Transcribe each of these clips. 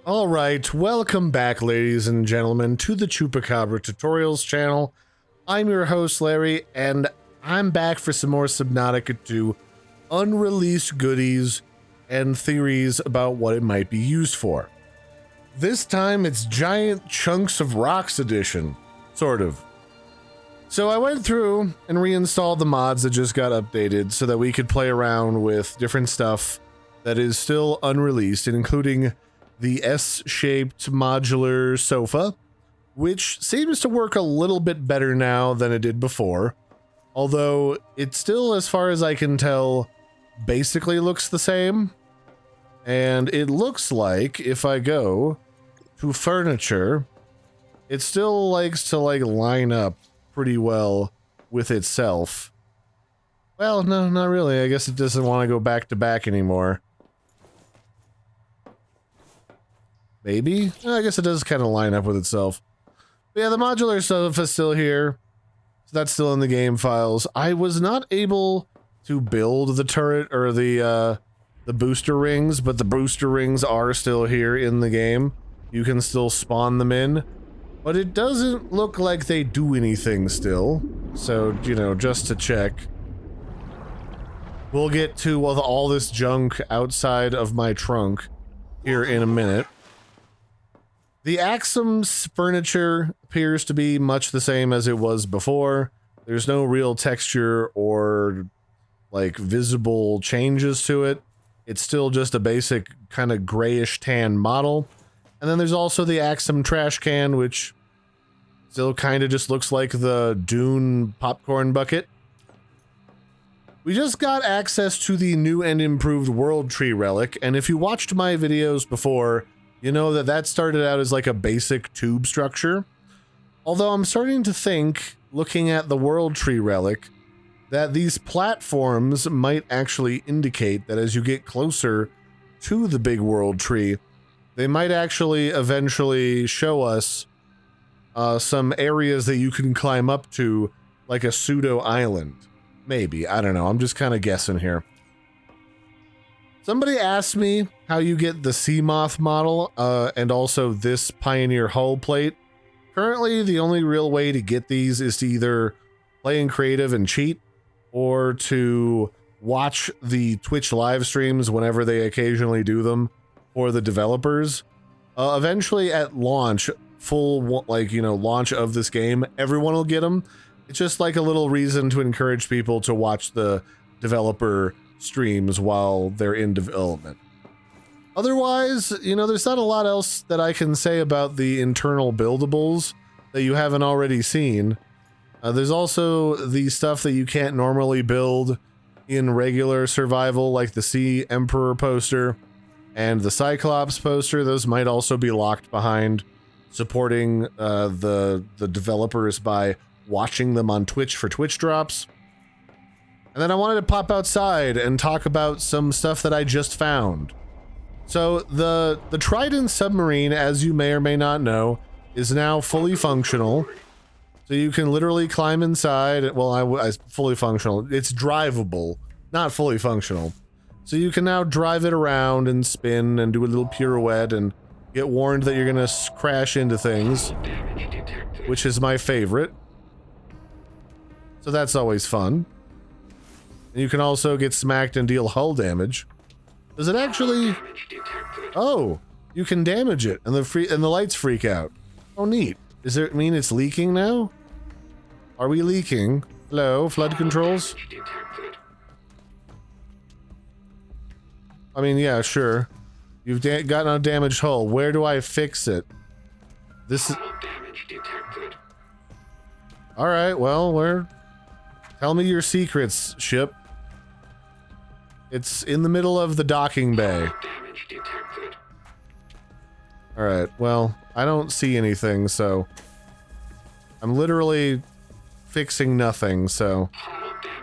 Alright, welcome back ladies and gentlemen to the Chupacabra tutorials channel. I'm your host Larry, and I'm back for some more Subnautica 2 unreleased goodies and theories about what it might be used for. This time it's Giant Chunks of Rocks edition, sort of. So I went through and reinstalled the mods that just got updated so that we could play around with different stuff that is still unreleased, including the S-shaped modular sofa, which seems to work a little bit better now than it did before, although it still, as far as I can tell, basically looks the same. And it looks like if I go to furniture, it still likes to line up pretty well with itself. Well, no, not really. I guess it doesn't want to go back to back anymore. Maybe? I guess it does kind of line up with itself. But yeah, the modular stuff is still here. So that's still in the game files. I was not able to build the turret or the booster rings, but the booster rings are still here in the game. You can still spawn them in. But it doesn't look like they do anything still. So, you know, just to check. We'll get to all this junk outside of my trunk here in a minute. The Axum's furniture appears to be much the same as it was before. There's no real texture or, like, visible changes to it. It's still just a basic kind of grayish tan model. And then there's also the Axum trash can, which still kind of just looks like the Dune popcorn bucket. We just got access to the new and improved World Tree relic, and if you watched my videos before, you know that started out as like a basic tube structure. Although I'm starting to think, looking at the World Tree relic, that these platforms might actually indicate that as you get closer to the big World Tree, they might actually eventually show us some areas that you can climb up to, like a pseudo island. Maybe, I don't know, I'm just kind of guessing here. Somebody asked me how you get the Seamoth model, and also this Pioneer hull plate. Currently, the only real way to get these is to either play in creative and cheat, or to watch the Twitch live streams whenever they occasionally do them for the developers. Eventually at launch, full, like, you know, launch of this game, everyone will get them. It's just like a little reason to encourage people to watch the developer streams while they're in development. Otherwise, you know, there's not a lot else that I can say about the internal buildables that you haven't already seen. There's also the stuff that you can't normally build in regular survival, like the Sea Emperor poster and the Cyclops poster. Those might also be locked behind supporting the developers by watching them on Twitch for Twitch drops. And then I wanted to pop outside and talk about some stuff that I just found. So the Trident Submarine, as you may or may not know, is now fully functional. So you can literally climb inside. Well, I fully functional. It's drivable, not fully functional. So you can now drive it around and spin and do a little pirouette and get warned that you're gonna crash into things, which is my favorite. So that's always fun. And you can also get smacked and deal hull damage. Does it actually? Oh, you can damage it, and the lights freak out. Oh, neat. Does it mean it's leaking now? Are we leaking? Hello, flood controls? I mean, yeah, sure. You've gotten a damaged hull. Where do I fix it? This is... Alright, well, tell me your secrets, ship. It's in the middle of the docking bay. Alright, well, I don't see anything, so... I'm literally fixing nothing, so...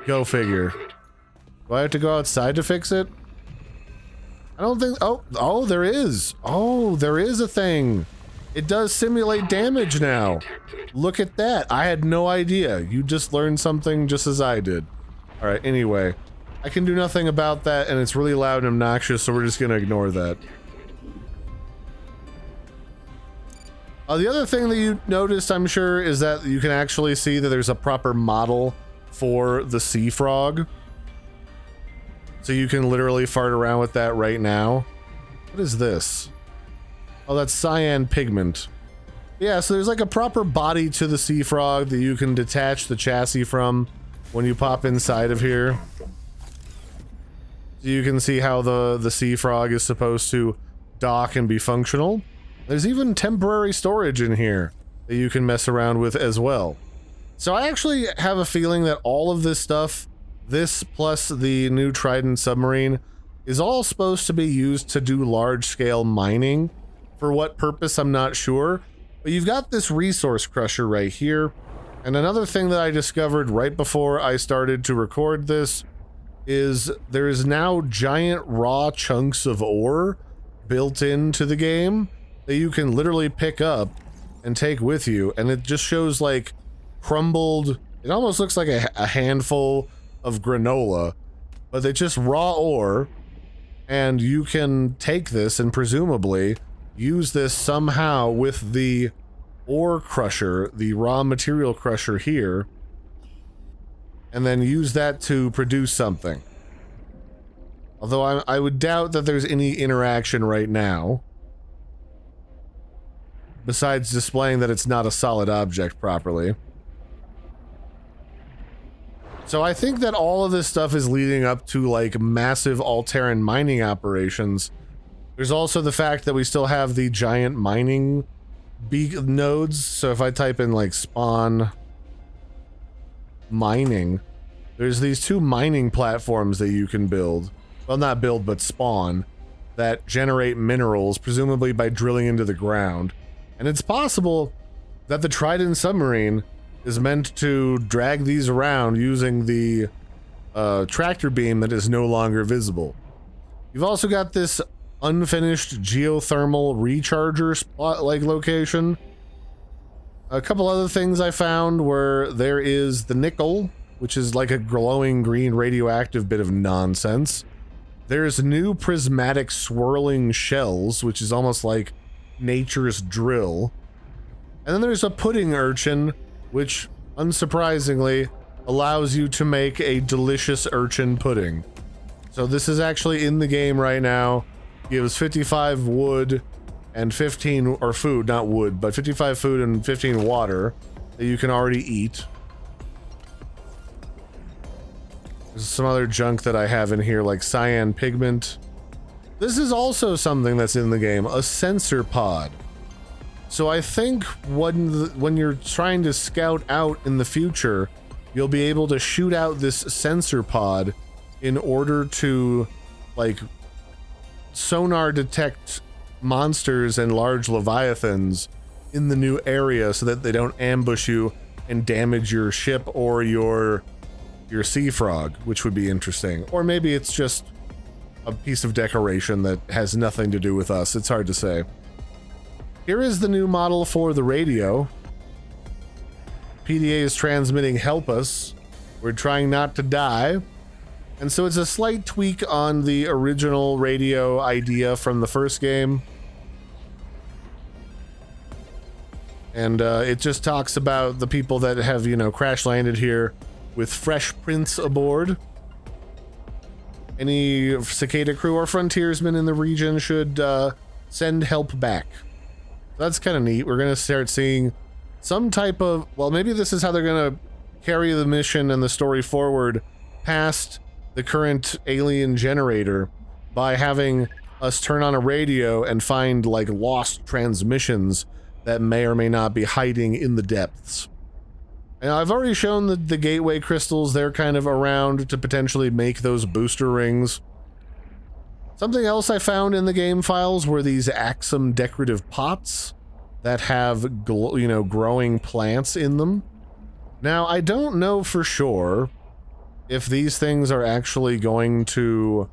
Go figure. Do I have to go outside to fix it? I don't think... Oh, there is! Oh, there is a thing! It does simulate damage now! Look at that! I had no idea. You just learned something just as I did. Alright, anyway. I can do nothing about that, and it's really loud and obnoxious, so we're just gonna ignore that. The other thing that you noticed, I'm sure, is that you can actually see that there's a proper model for the sea frog. So you can literally fart around with that right now. What is this? Oh, that's cyan pigment. Yeah, so there's like a proper body to the sea frog that you can detach the chassis from when you pop inside of here. So you can see how the sea frog is supposed to dock and be functional. There's even temporary storage in here that you can mess around with as well. So I actually have a feeling that all of this stuff, this plus the new Trident Submarine, is all supposed to be used to do large-scale mining. For what purpose, I'm not sure. But you've got this resource crusher right here. And another thing that I discovered right before I started to record this is there is now giant raw chunks of ore built into the game that you can literally pick up and take with you, and it just shows like crumbled, it almost looks like a handful of granola, but it's just raw ore, and you can take this and presumably use this somehow with the ore crusher, the raw material crusher here, and then use that to produce something. Although I would doubt that there's any interaction right now, besides displaying that it's not a solid object properly. So I think that all of this stuff is leading up to like massive Alterran mining operations. There's also the fact that we still have the giant mining nodes. So if I type in like spawn mining, there's these two mining platforms that you can build. Well, not build, but spawn, that generate minerals, presumably by drilling into the ground. And it's possible that the Trident Submarine is meant to drag these around using the tractor beam that is no longer visible. You've also got this unfinished geothermal recharger spot-like location. A couple other things I found were there is the nickel, which is like a glowing green radioactive bit of nonsense. There's new prismatic swirling shells, which is almost like nature's drill. And then there's a pudding urchin, which, unsurprisingly, allows you to make a delicious urchin pudding. So this is actually in the game right now. Gives 55 wood and 15, or food, not wood, but 55 food and 15 water that you can already eat. There's some other junk that I have in here, like cyan pigment. This is also something that's in the game, a sensor pod. So I think when you're trying to scout out in the future, you'll be able to shoot out this sensor pod in order to, like, sonar detect monsters and large leviathans in the new area so that they don't ambush you and damage your ship or your sea frog, which would be interesting. Or maybe it's just a piece of decoration that has nothing to do with us. It's hard to say. Here is the new model for the radio. PDA is transmitting "Help us. We're trying not to die." And so it's a slight tweak on the original radio idea from the first game. And it just talks about the people that have, you know, crash landed here with fresh prints aboard. Any Cicada crew or frontiersmen in the region should send help back. That's kind of neat. We're going to start seeing some type of, well, maybe this is how they're going to carry the mission and the story forward past the current alien generator, by having us turn on a radio and find like lost transmissions that may or may not be hiding in the depths. And I've already shown the gateway crystals. They're kind of around to potentially make those booster rings. Something else I found in the game files were these Axum decorative pots that have, growing plants in them. Now, I don't know for sure if these things are actually going to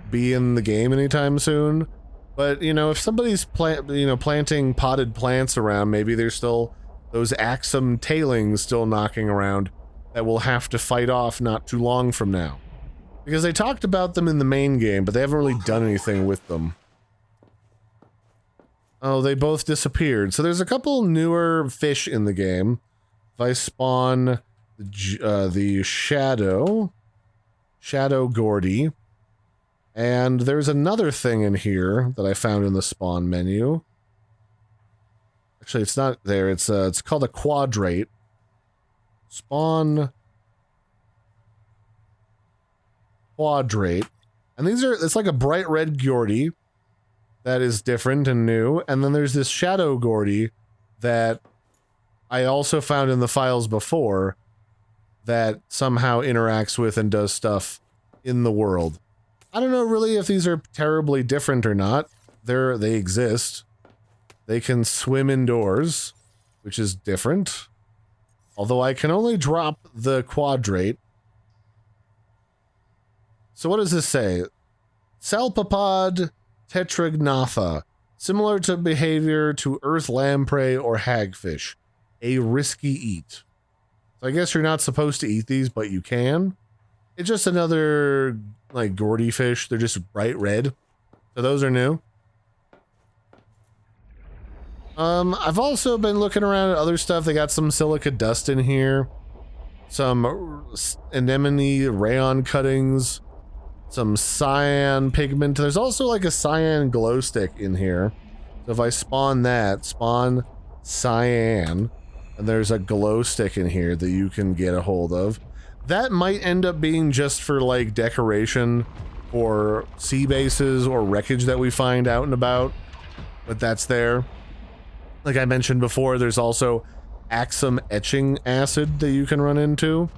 be in the game anytime soon, but, if somebody's planting potted plants around, maybe there's still those Axum tailings still knocking around that we'll have to fight off not too long from now. Because they talked about them in the main game, but they haven't really done anything with them. Oh, they both disappeared. So there's a couple newer fish in the game. If I spawn the Shadow Gordy, and there's another thing in here that I found in the spawn menu. Actually, it's not there. It's called a Quadrate. Spawn Quadrate. And it's like a bright red Gordy that is different and new. And then there's this Shadow Gordy that I also found in the files before that somehow interacts with and does stuff in the world. I don't know really if these are terribly different or not. They exist. They can swim indoors, which is different. Although I can only drop the Quadrate. So what does this say? Salpapod tetragnatha. Similar to behavior to earth lamprey or hagfish. A risky eat. So I guess you're not supposed to eat these, but you can. It's just another, like, Gordy fish. They're just bright red. So those are new. I've also been looking around at other stuff. They got some silica dust in here. Some anemone rayon cuttings. Some cyan pigment. There's also like a cyan glow stick in here. So if I spawn that, spawn cyan, and there's a glow stick in here that you can get a hold of. That might end up being just for like decoration or sea bases or wreckage that we find out and about, but that's there. Like I mentioned before, there's also Axum etching acid that you can run into.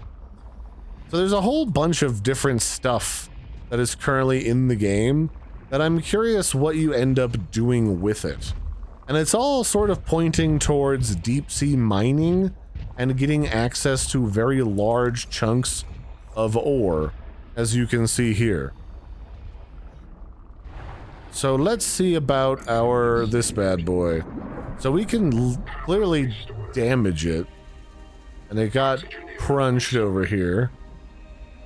So there's a whole bunch of different stuff that is currently in the game that I'm curious what you end up doing with it. And it's all sort of pointing towards deep sea mining and getting access to very large chunks of ore, as you can see here. So let's see about this bad boy. So we can clearly damage it. And it got crunched over here.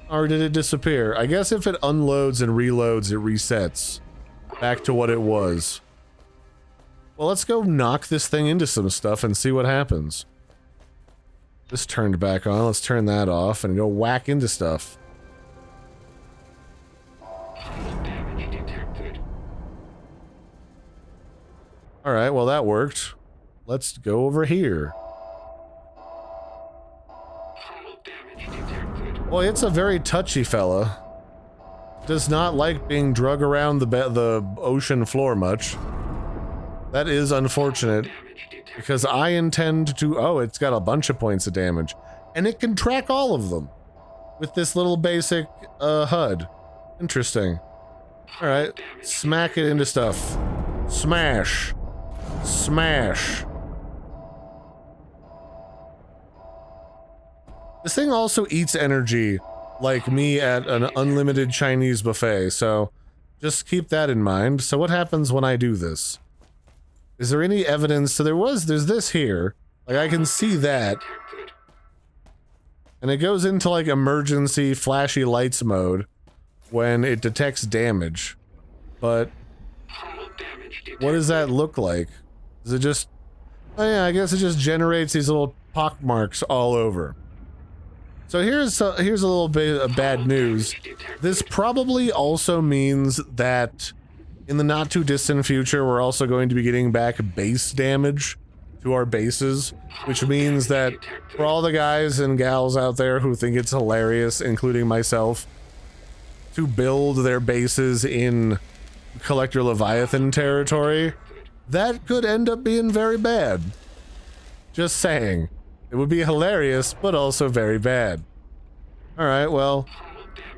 Or did it disappear? I guess if it unloads and reloads, it resets back to what it was. Well, let's go knock this thing into some stuff and see what happens. This turned back on. Let's turn that off and go whack into stuff. Alright, well that worked. Let's go over here. Boy, it's a very touchy fella. Does not like being drug around the ocean floor much. That is unfortunate, because I intend to... Oh, it's got a bunch of points of damage. And it can track all of them with this little basic HUD. Interesting. Alright, smack it into stuff. Smash. Smash. This thing also eats energy, like me at an unlimited Chinese buffet, so just keep that in mind. So what happens when I do this? Is there any evidence? So there's this here. Like, I can see that. And it goes into, like, emergency flashy lights mode when it detects damage. But what does that look like? Does it just... Oh yeah, I guess it just generates these little pock marks all over. So here's a little bit of bad news. This probably also means that in the not too distant future, we're also going to be getting back base damage to our bases, which means that for all the guys and gals out there who think it's hilarious, including myself, to build their bases in Collector Leviathan territory, that could end up being very bad. Just saying. It would be hilarious, but also very bad. Alright, well,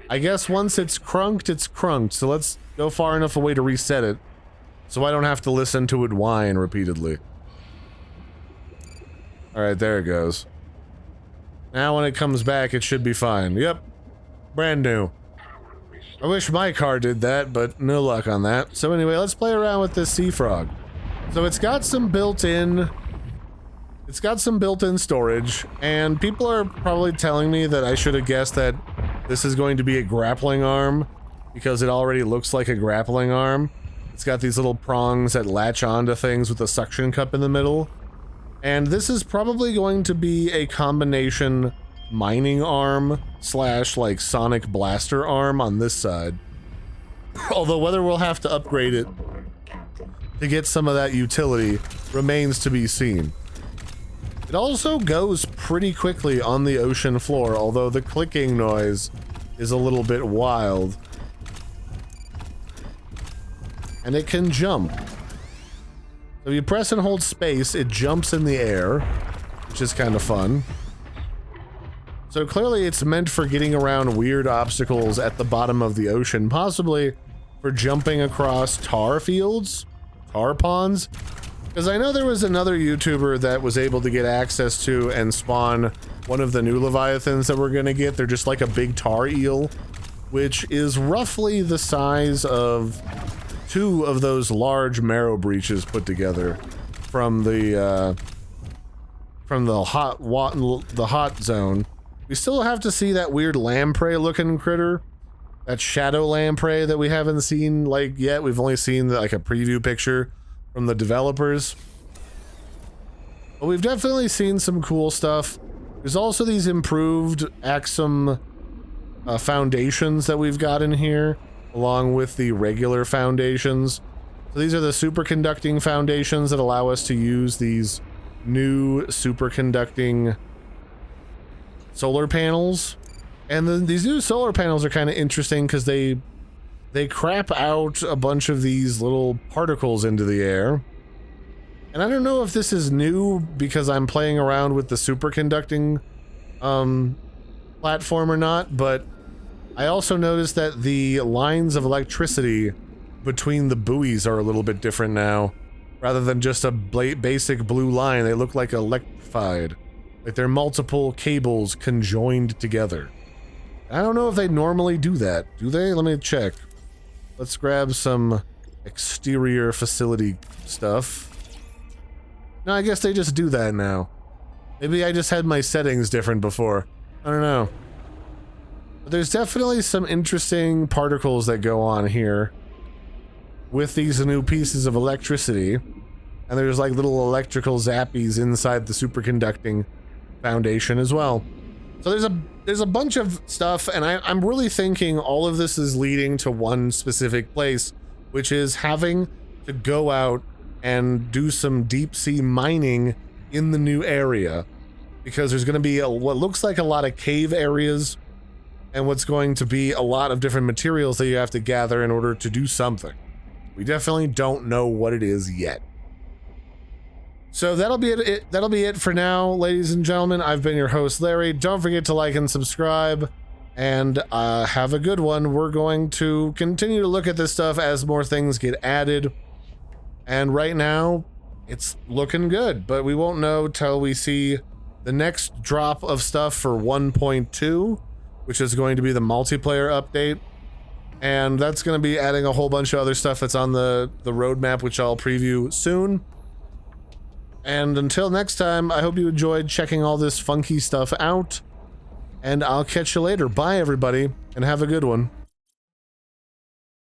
I guess once it's crunked, it's crunked, so let's go far enough away to reset it, so I don't have to listen to it whine repeatedly. Alright, there it goes. Now when it comes back, it should be fine. Yep. Brand new. I wish my car did that, but no luck on that. So anyway, let's play around with this sea frog. So it's got some built-in storage, and people are probably telling me that I should have guessed that this is going to be a grappling arm, because it already looks like a grappling arm. It's got these little prongs that latch onto things with a suction cup in the middle. And this is probably going to be a combination mining arm slash like sonic blaster arm on this side. Although whether we'll have to upgrade it to get some of that utility remains to be seen. It also goes pretty quickly on the ocean floor, although the clicking noise is a little bit wild. And it can jump. So if you press and hold space, it jumps in the air, which is kind of fun. So clearly it's meant for getting around weird obstacles at the bottom of the ocean, possibly for jumping across tar fields, tar ponds. Because I know there was another YouTuber that was able to get access to and spawn one of the new Leviathans that we're going to get. They're just like a big tar eel, which is roughly the size of 2 of those large marrow breaches put together from the hot zone. We still have to see that weird lamprey looking critter, that shadow lamprey that we haven't seen like yet. We've only seen like a preview picture from the developers, but we've definitely seen some cool stuff. There's also these improved Axum foundations that we've got in here, along with the regular foundations. So these are the superconducting foundations that allow us to use these new superconducting solar panels. And then these new solar panels are kind of interesting because they crap out a bunch of these little particles into the air. And I don't know if this is new because I'm playing around with the superconducting platform or not, but I also noticed that the lines of electricity between the buoys are a little bit different now. Rather than just a basic blue line, they look like electrified. Like they're multiple cables conjoined together. I don't know if they normally do that. Do they? Let me check. Let's grab some exterior facility stuff. No, I guess they just do that now. Maybe I just had my settings different before. I don't know. But there's definitely some interesting particles that go on here with these new pieces of electricity. And there's like little electrical zappies inside the superconducting foundation as well. So there's a bunch of stuff, and I'm really thinking all of this is leading to one specific place, which is having to go out and do some deep sea mining in the new area, because there's going to be what looks like a lot of cave areas and what's going to be a lot of different materials that you have to gather in order to do something. We definitely don't know what it is yet. So that'll be it for now, ladies and gentlemen. I've been your host, Larry. Don't forget to like and subscribe, and have a good one. We're going to continue to look at this stuff as more things get added, and right now it's looking good, but we won't know till we see the next drop of stuff for 1.2, which is going to be the multiplayer update, and that's going to be adding a whole bunch of other stuff that's on the roadmap, which I'll preview soon. And until next time, I hope you enjoyed checking all this funky stuff out, and I'll catch you later. Bye, everybody, and have a good one.